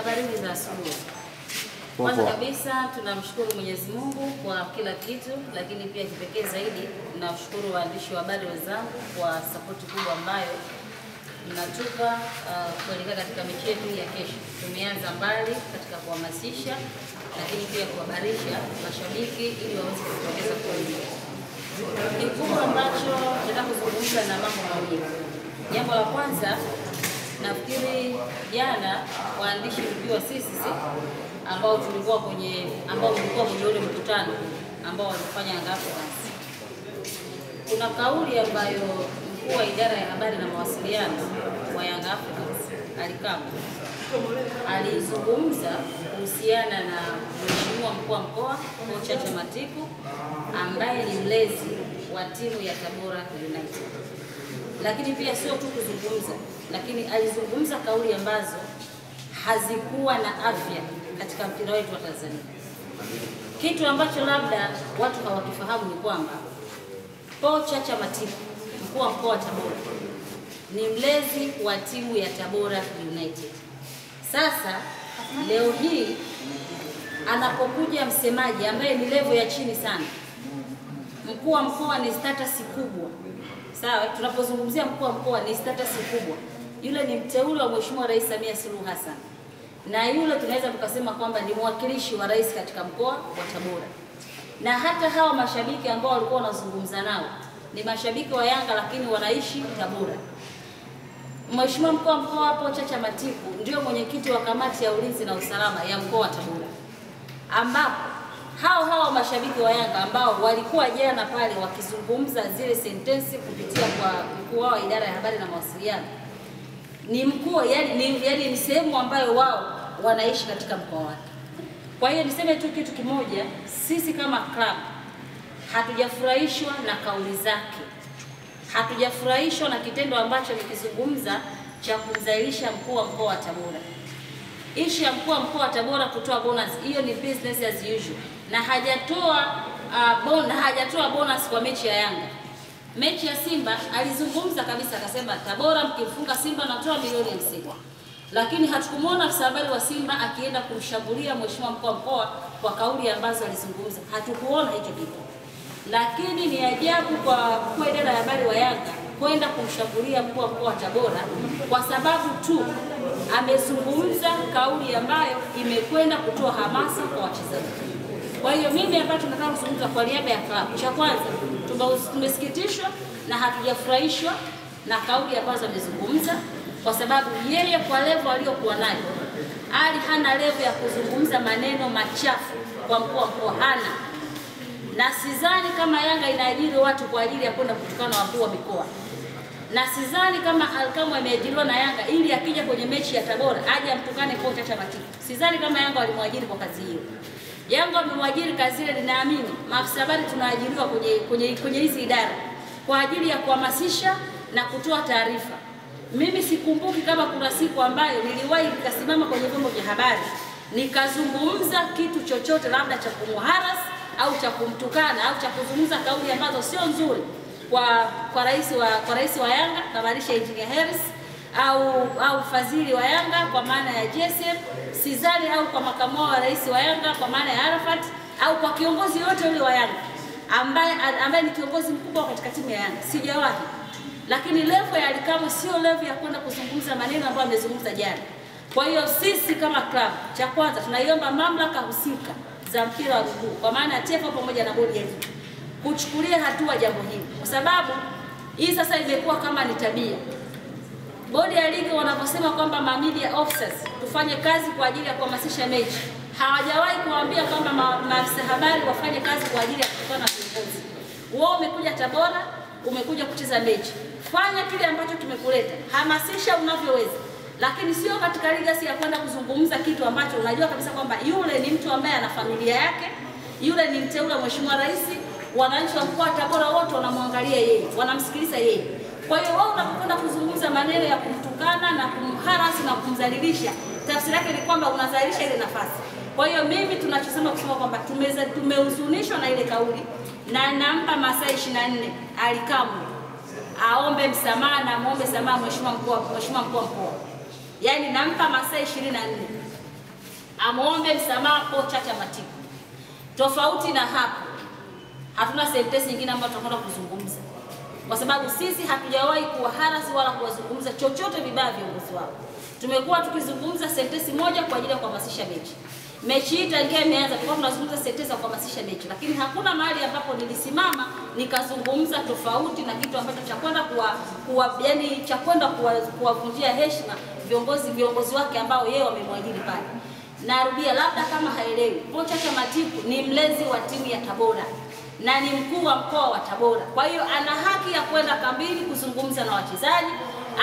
Habari za asubuhi. Kwanza kabisa tunamshukuru Mwenyezi Mungu kwa kila kitu, lakini pia kipekee zaidi tunashukuru waandishi wa habari wenzangu kwa sapoti kubwa ambayo mnatupa kuelekea katika mechi yetu ya kesho. Tumeanza mbali katika kuhamasisha, lakini pia kuhabarisha mashabiki ili waweze kupongeza kwa wingi. Kikubwa ambacho nataka kuzungumza na mambo mawili. Jambo la kwanza, nafikiri jana waandishi tukiwa sisi ambao mlikuwa kwenye ule mkutano ambao walifanya Young Africans. Kuna kauli ambayo mkuu wa idara ya habari na mawasiliano wa Young Africans alizungumza kuhusiana na mheshimiwa mkuu wa mkoa Kocha Matiku ambaye ni mlezi wa timu ya Tabora United. Lakini pia sio tu kuzungumza, lakini alizungumza kauli ambazo hazikuwa na afya katika mpira wetu wa Tanzania. Kitu ambacho labda watu hawakifahamu ni kwamba Kocha Matiku, mkuu wa mkoa wa Tabora, ni mlezi wa timu ya Tabora United. Sasa leo hii anapokuja msemaji ambaye ni level ya chini sana, mkuu wa mkoa ni status kubwa. Sawa, tunapozungumzia mkuu wa mkoa ni status kubwa. Yule ni mteule wa Mheshimiwa Rais Samia Suluhu Hassan. Na yule tunaweza tukasema kwamba ni mwakilishi wa rais katika mkoa wa Tabora. Na hata hawa mashabiki ambao walikuwa wanazungumza nao ni mashabiki wa Yanga lakini wanaishi Tabora. Mheshimiwa mkuu wa mkoa hapo Kocha Matiku ndio mwenyekiti wa kamati ya ulinzi na usalama ya mkoa wa Tabora. Ambapo hao mashabiki wa Yanga ambao walikuwa jana pale wakizungumza zile sentensi kupitia kwa mkuu wa idara ya habari na mawasiliano, ni mkuu yani ni sehemu ambayo wao wanaishi katika mkoa wake. Kwa hiyo niseme tu kitu kimoja, sisi kama club hatujafurahishwa na kauli zake. Hatujafurahishwa na kitendo ambacho nikizungumza cha kumzailisha mkuu wa mkoa wa Tabora. Ishi ya mkuu wa mkoa wa Tabora kutoa bonus, hiyo ni business as usual. Na hajatoa bonus kwa mechi ya Yanga. Mechi ya Simba alizungumza kabisa akasema Tabora mkifunga Simba natoa milioni 50. Lakini hatukumuona afisa habari wa Simba akienda kumshambulia mheshimiwa mkuu wa mkoa kwa kauli ambazo alizungumza. Hatukuona hicho kitu. Lakini ni ajabu kwa idara ya habari wa Yanga kwenda kumshambulia mkuu wa mkoa wa Tabora kwa sababu tu amezungumza kauli ambayo imekwenda kutoa hamasa kwa wachezaji. Kwa hiyo mimi ambacho nataka kuzungumza kwa niaba ya klabu, cha kwanza tumesikitishwa na hatujafurahishwa na kauli ambazo amezungumza, kwa sababu yeye kwa level aliyokuwa nayo hana level ya kuzungumza maneno machafu kwa mkuu wa mkoa, hana. Na sidhani kama Yanga inaajiri watu kwa ajili ya kwenda kutukana wakuu wa mikoa. Na sidhani kama Alkamu ameajiriwa na Yanga ili akija kwenye mechi ya Tabora aje amtukane Kocha Matiku. Sidhani kama Yanga walimwajiri kwa kazi hiyo. Yanga wamemwajiri kazi ile, ninaamini maafisa habari tunaajiriwa kwenye hizi idara kwa ajili ya kuhamasisha na kutoa taarifa. Mimi sikumbuki kama kuna siku ambayo niliwahi nikasimama kwenye vyombo vya habari nikazungumza kitu chochote labda cha kumharas au cha kumtukana au cha kuzungumza kauli ambazo sio nzuri kwa rais wa Yanga Kamarisha Engineer Harris au fadhili wa Yanga kwa maana ya JSM, Sizani au kwa makamu wa rais wa Yanga kwa maana ya Arafat au kwa kiongozi yote yule wa Yanga ambaye ni kiongozi mkubwa katika timu ya Yanga. Sijawahi. Lakini level ya Alikamu sio level ya kwenda kuzungumza maneno ambayo amezungumza jana. Kwa hiyo sisi kama club, cha kwanza tunaiomba mamlaka husika za mpira wa miguu kwa maana ya TFF pamoja na bodi ya ligi kuchukulia hatua jambo hili, kwa sababu hii sasa imekuwa kama ni tabia. Bodi ya ligi wanaposema kwamba media officers tufanye kazi kwa ajili ya kuhamasisha mechi, hawajawahi kuambia kwamba maafisa habari wafanye kazi kwa ajili ya kutukana na viongozi. Wao umekuja Tabora, umekuja kucheza mechi, fanya kile ambacho kimekuleta, hamasisha unavyoweza, lakini sio katika legacy ya kwenda kuzungumza kitu ambacho unajua kabisa kwamba yule ni mtu ambaye ana familia yake, yule ni mteule wa Mheshimiwa Rais, wananchi wa mkoa wa Tabora wote wanamwangalia yeye, wanamsikiliza yeye. Kwa hiyo wao unapokwenda kuzungumza maneno ya kumtukana na kumharasi na kumdhalilisha, tafsiri yake ni kwamba unadhalilisha ile nafasi. Kwa hiyo mimi tunachosema kwamba tumehuzunishwa na ile kauli na nampa masaa 24 Alikamu aombe msamaha na muombe samaha mheshimiwa mkuu wa mkoa. Yaani nampa masaa 24 amuombe msamaha kocha Chacha Matiku. Tofauti na hapo, hatuna sentensi nyingine ambayo tutakwenda kuzungumza, kwa sababu sisi hatujawahi kuwaharasi wala kuwazungumza chochote vibaya viongozi wao. Tumekuwa tukizungumza sentensi moja kwa ajili ya kuhamasisha mechi. Mechi hii tangia imeanza tulikuwa tunazungumza sentensi ya kuhamasisha mechi, lakini hakuna mahali ambapo nilisimama nikazungumza tofauti na kitu ambacho cha kwenda yani cha kwenda kuwavunjia heshima viongozi wake ambao yeye wamemwajiri pale. Narudia, labda kama haelewi, kocha Chacha Matiku ni mlezi wa timu ya Tabora na ni mkuu wa mkoa wa Tabora. Kwa hiyo ana haki ya kwenda kambini kuzungumza na wachezaji,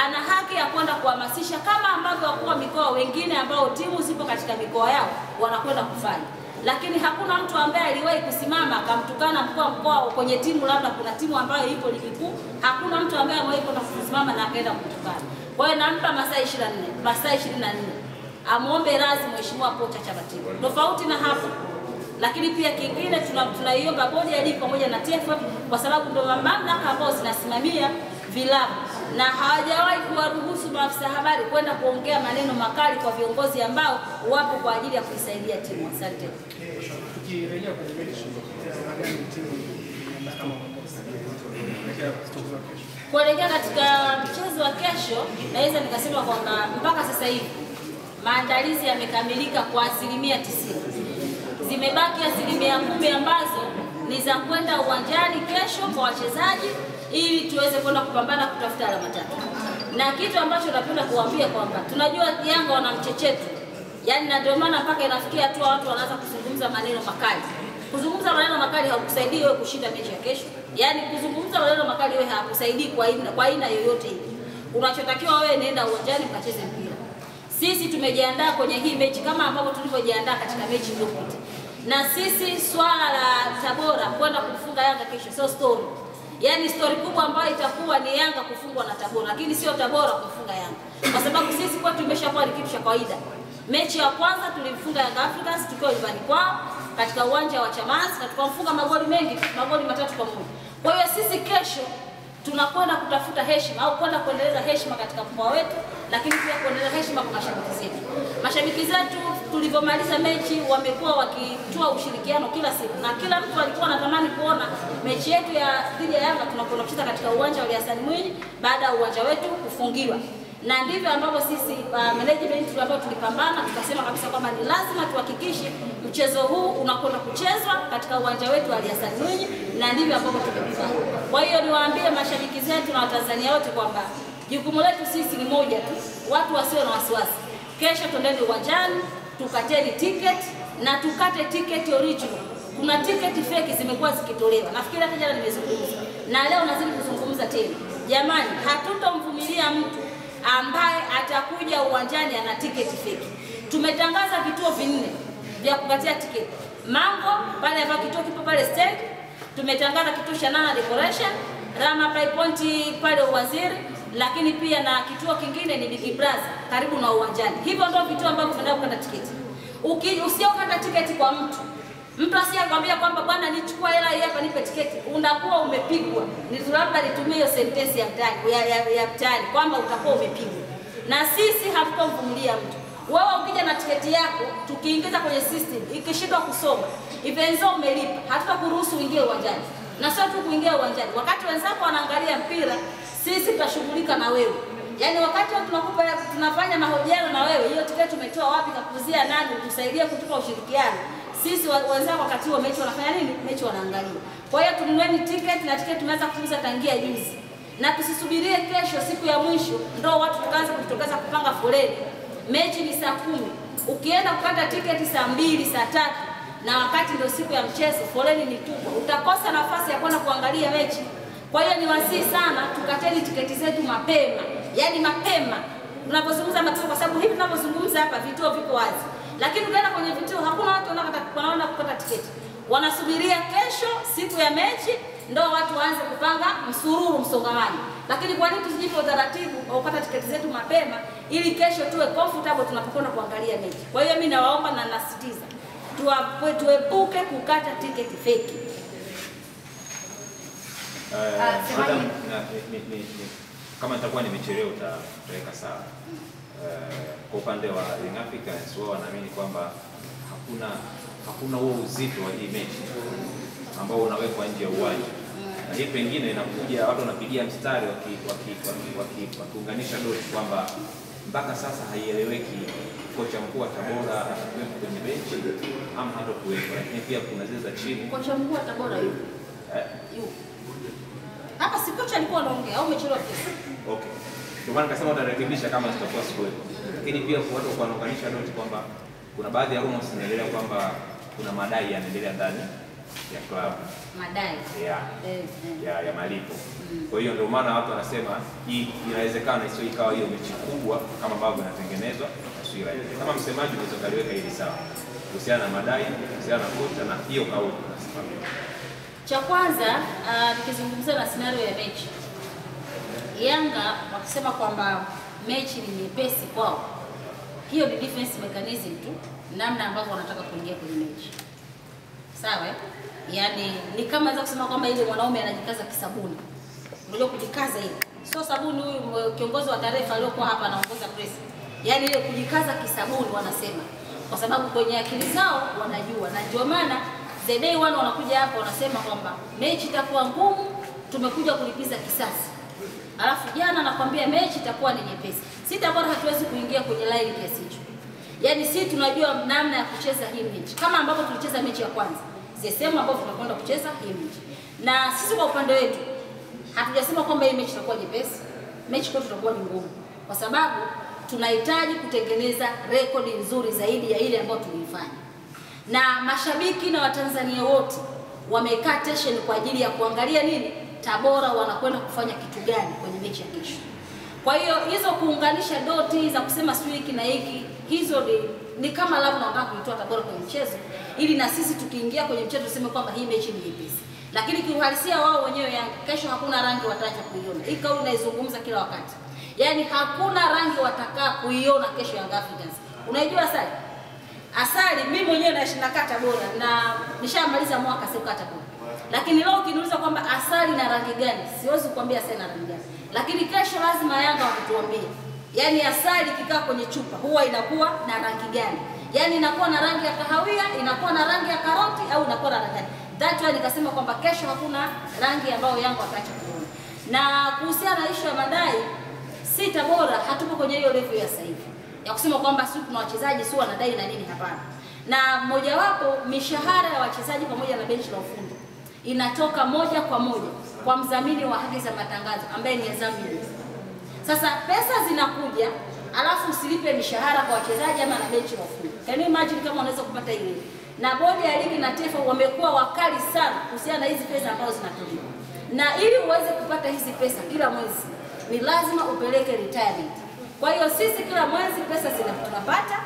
ana haki ya kwenda kuhamasisha kama ambavyo wakuu wa mikoa wengine ambao timu zipo katika mikoa yao wanakwenda kufanya. Lakini hakuna mtu ambaye aliwahi kusimama akamtukana mkuu wa mkoa kwenye timu, labda kuna timu ambayo ipo ligi kuu, hakuna mtu ambaye amewahi kwenda kusimama na akaenda kumtukana. Kwa hiyo nampa masaa 24 amuombe radhi mheshimiwa kocha Chacha Matiku. Tofauti na hapo, lakini pia kingine tunaiomba bodi ya ligi pamoja na TFF, kwa sababu ndio mamlaka ambao zinasimamia vilabu na hawajawahi kuwaruhusu maafisa habari kwenda kuongea maneno makali kwa viongozi ambao wapo kwa ajili ya kuisaidia timu. Asante. Kuelekea katika mchezo wa kesho, naweza nikasema kwamba mpaka sasa hivi maandalizi yamekamilika kwa 90%. Zimebaki 10% ambazo ni za kwenda uwanjani kesho kwa wachezaji ili tuweze kwenda kupambana kutafuta alama 3. Na kitu ambacho napenda kuambia kwamba tunajua Yanga wana mchecheto. Yaani na ndio maana mpaka inafikia hatua watu wanaanza kuzungumza maneno makali. Kuzungumza maneno makali hakusaidii wewe kushinda mechi ya kesho. Yaani kuzungumza maneno makali wewe hakusaidii kwa aina yoyote ile. Unachotakiwa wewe nenda uwanjani mkacheze mpira. Sisi tumejiandaa kwenye hii mechi kama ambavyo tulivyojiandaa katika mechi iliyopita. Na sisi swala la Tabora kwenda kufunga Yanga kesho sio story. Yaani story kubwa ambayo itakuwa ni Yanga kufungwa na Tabora, lakini sio Tabora kufunga Yanga. Kwa sababu sisi kwa tumeshakuwa ni kitu cha kawaida. Mechi ya kwanza tulimfunga Young Africans tukiwa nyumbani kwao katika uwanja wa Chamazi na tukamfunga magoli mengi, magoli 3-1. Kwa hiyo sisi kesho tunakwenda kutafuta heshima au kwenda kuendeleza heshima katika mkoa wetu, lakini pia kuendeleza heshima kwa mashabiki zetu. Mashabiki zetu tulivyomaliza mechi wamekuwa wakitoa ushirikiano kila siku na kila mtu alikuwa anatamani kuona mechi yetu ya dhidi ya Yanga tunakwenda kucheza katika uwanja wa Hassan Mwinyi baada ya uwanja wetu kufungiwa. Na ndivyo ambavyo sisi management ambao tulipambana tukasema kabisa kwamba ni lazima tuhakikishe mchezo huu unakwenda kuchezwa katika uwanja wetu wa Hassan Mwinyi, na ndivyo ambavyo tumefanya. Kwa hiyo niwaambie mashabiki zetu na Watanzania wote kwamba jukumu letu sisi ni moja tu, watu wasio na wasiwasi. Kesho twendeni uwanjani, tukateni ticket na tukate ticket original. Kuna ticket fake zimekuwa zikitolewa. Nafikiri hata jana nimezungumza. Na leo nazidi kuzungumza tena. Jamani, hatutomvumilia mtu ambaye atakuja uwanjani ana tiketi fake. Tumetangaza vituo 4 vya kukatia tiketi. Mango pale hapa kituo kipo pale stand. Tumetangaza kituo cha Nana Decoration, Rama Play Point pale Waziri, lakini pia na kituo kingine ni Big Plaza karibu na uwanjani. Hivyo ndio vituo ambavyo tunaenda kukata tiketi. Usiokata tiketi kwa mtu asiyekwambia kwamba bwana nichukua hela hii hapa nipe tiketi, unakuwa umepigwa. Ni labda nitumie hiyo sentence ya mtaani kwamba utakuwa umepigwa. Na sisi hatutomvumilia mtu. Wewe ukija na tiketi yako tukiingiza kwenye system ikishindwa kusoma, ivenzo umelipa, hatutakuruhusu uingie uwanjani. Na sio tu kuingia uwanjani, wakati wenzako wanaangalia mpira, sisi tutashughulika na wewe. Yaani wakati tunafanya mahojiano na wewe, hiyo tiketi umetoa wapi, kakuzia nani, utusaidie kutupa ushirikiano. Sisi wenzako wakati wa mechi wanafanya nini? Mechi wanaangalia. Kwa hiyo tununueni tiketi, na tiketi tumeanza kuuza tangia juzi. Na tusisubirie kesho siku ya mwisho ndio watu tukaanza kujitokeza kupanga foleni. Mechi ni saa 10. Ukienda kukata tiketi saa 2, saa 3 na wakati ndio siku ya mchezo, foleni ni kubwa. Utakosa nafasi ya kwenda kuangalia mechi. Kwa hiyo niwasihi sana tukateni tiketi zetu mapema. Yaani mapema. Tunapozungumza mapema kwa sababu hivi tunapozungumza hapa vituo viko wazi. Lakini ukienda kwenye vituo hakuna watu wanaona kupata tiketi. Wanasubiria kesho siku ya mechi ndio watu waanze kupanga msongamano. Lakini kwa nini tusijipe utaratibu wa kupata tiketi zetu mapema ili kesho tuwe comfortable tunapokwenda kuangalia mechi. Kwa hiyo mimi nawaomba na nasisitiza tuepuke kukata tiketi fake. Kama nitakuwa nimechelewa utaweka sawa. kwa upande wa Young Africans wao wanaamini kwamba hakuna huo uzito wa hii mechi ambao unawekwa nje ya uwanja, na hii pengine inakuja watu wanapigia mstari wakiunganisha doti kwamba mpaka sasa haieleweki kocha mkuu wa Tabora atakuwepo kwenye benchi ama hatakuwepo, lakini pia kuna zile za chini. Kocha mkuu wa Tabora yupo. Yupo. Hapa si kocha alikuwa anaongea au umechelewa pesa? Okay. Ndio maana nikasema utarekebisha kama zitakuwa sikuwepo. Lakini pia kwa watu wanaunganisha doti kwamba kuna baadhi ya rumors zinaendelea kwamba kuna madai yanaendelea ndani ya club. Madai. Ya malipo. Kwa hiyo ndio maana watu wanasema hii inawezekana sio ikawa hiyo mechi kubwa kama ambavyo inatengenezwa taswira ile. Kama msemaji unaweza kaliweka hili sawa kuhusiana na madai, kuhusiana na kocha na hiyo kauli tunasimamia. Cha kwanza nikizungumzia na scenario ya mechi, Yanga wakisema kwamba mechi ni nyepesi kwao, hiyo ni defense mechanism tu, namna ambavyo wanataka kuingia kwenye mechi. Sawa? Yaani ni kama naweza kusema kwamba ile mwanaume anajikaza kisabuni. Unajua kujikaza ile. Sio sabuni huyu kiongozi wa taarifa aliyokuwa hapa anaongoza press. Yaani ile kujikaza kisabuni wanasema. Kwa sababu kwenye akili zao wanajua, na ndio maana the day one wanakuja hapa wanasema kwamba mechi itakuwa ngumu, tumekuja kulipiza kisasi. Alafu jana nakwambia mechi itakuwa ni nyepesi. Si Tabora hatuwezi kuingia kwenye line kiasi hicho. Yaani si tunajua namna ya kucheza hii mechi. Kama ambavyo tulicheza mechi ya kwanza. Sehemu ambapo tunakwenda kucheza hii mechi. Na sisi kwa upande wetu hatujasema kwamba hii mechi itakuwa nyepesi. Mechi kwetu itakuwa ni ngumu. Kwa sababu tunahitaji kutengeneza rekodi nzuri zaidi ya ile ambayo tuliifanya. Na mashabiki na Watanzania wote wamekaa tension kwa ajili ya kuangalia nini Tabora wanakwenda kufanya kitu gani kwenye mechi ya kesho. Kwa hiyo hizo kuunganisha doti za kusema sio hiki na hiki, hizo ni kama labda wanataka kuitoa Tabora kwenye mchezo ili na sisi tukiingia kwenye mchezo tuseme kwamba hii mechi ni nyepesi. Lakini kiuhalisia wao wenyewe Yanga kesho hakuna rangi wataacha kuiona. Hii kauli naizungumza kila wakati. Yaani hakuna rangi watakaa kuiona kesho Young Africans. Unaijua Asali? Asali mimi mwenyewe naishi Tabora na nishamaliza mwaka sio Tabora. Lakini leo ukiniuliza kwamba asali na rangi gani, siwezi kukwambia asali na rangi gani. Lakini kesho lazima Yanga watuambie. Yaani asali ikikaa kwenye chupa huwa inakuwa na rangi gani? Yaani inakuwa na rangi ya kahawia, inakuwa na rangi ya karoti au inakuwa na rangi gani? That's why nikasema kwamba kesho hakuna rangi ambayo Yanga wataacha kuona. Na kuhusiana na issue ya madai, si Tabora hatupo kwenye hiyo level ya sasa hivi. Ya kusema kwamba sisi kuna wachezaji sio wanadai na nini, hapana. Na mojawapo mishahara ya wachezaji pamoja na benchi la ufundi inatoka moja kwa moja kwa mdhamini wa haki za matangazo ambaye ni Azam. Sasa pesa zinakuja, alafu usilipe mishahara kwa wachezaji ama na benchi la ufundi. Can you imagine kama unaweza kupata ile? Na bodi ya ligi na TFF wamekuwa wakali sana kuhusiana na hizi pesa ambazo zinatolewa. Na ili uweze kupata hizi pesa kila mwezi ni lazima upeleke retirement. Kwa hiyo sisi kila mwezi pesa tunapata,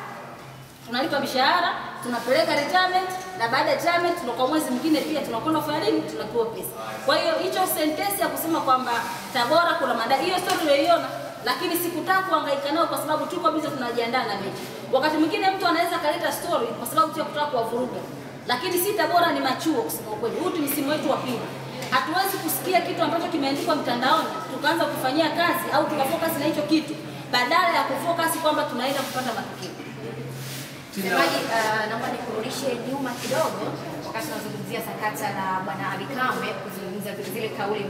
tunalipa mishahara, tunapeleka retirement, na baada ya retirement kwa mwezi mwingine pia tunakwenda kufanya nini? Tunapewa pesa. Kwa hiyo hicho sentence ya kusema kwamba Tabora kuna madai, hiyo story tuliyoiona, lakini sikutaka kuhangaika nao kwa sababu tuko bize tunajiandaa na mechi. Wakati mwingine mtu anaweza kaleta story kwa sababu tu ya kutaka kuwavuruga. Lakini si Tabora ni machuo kusema kweli. Huu ni msimu wetu wa pili. Hatuwezi kusikia kitu ambacho kimeandikwa mtandaoni tukaanza kufanyia kazi au tukafocus na hicho kitu badala ya kufocus kwamba tunaenda kupata matokeo. Msemaji, naomba nikurudishe nyuma kidogo wakati tunazungumzia sakata la Bwana Ali Kamwe kuzungumza zile kauli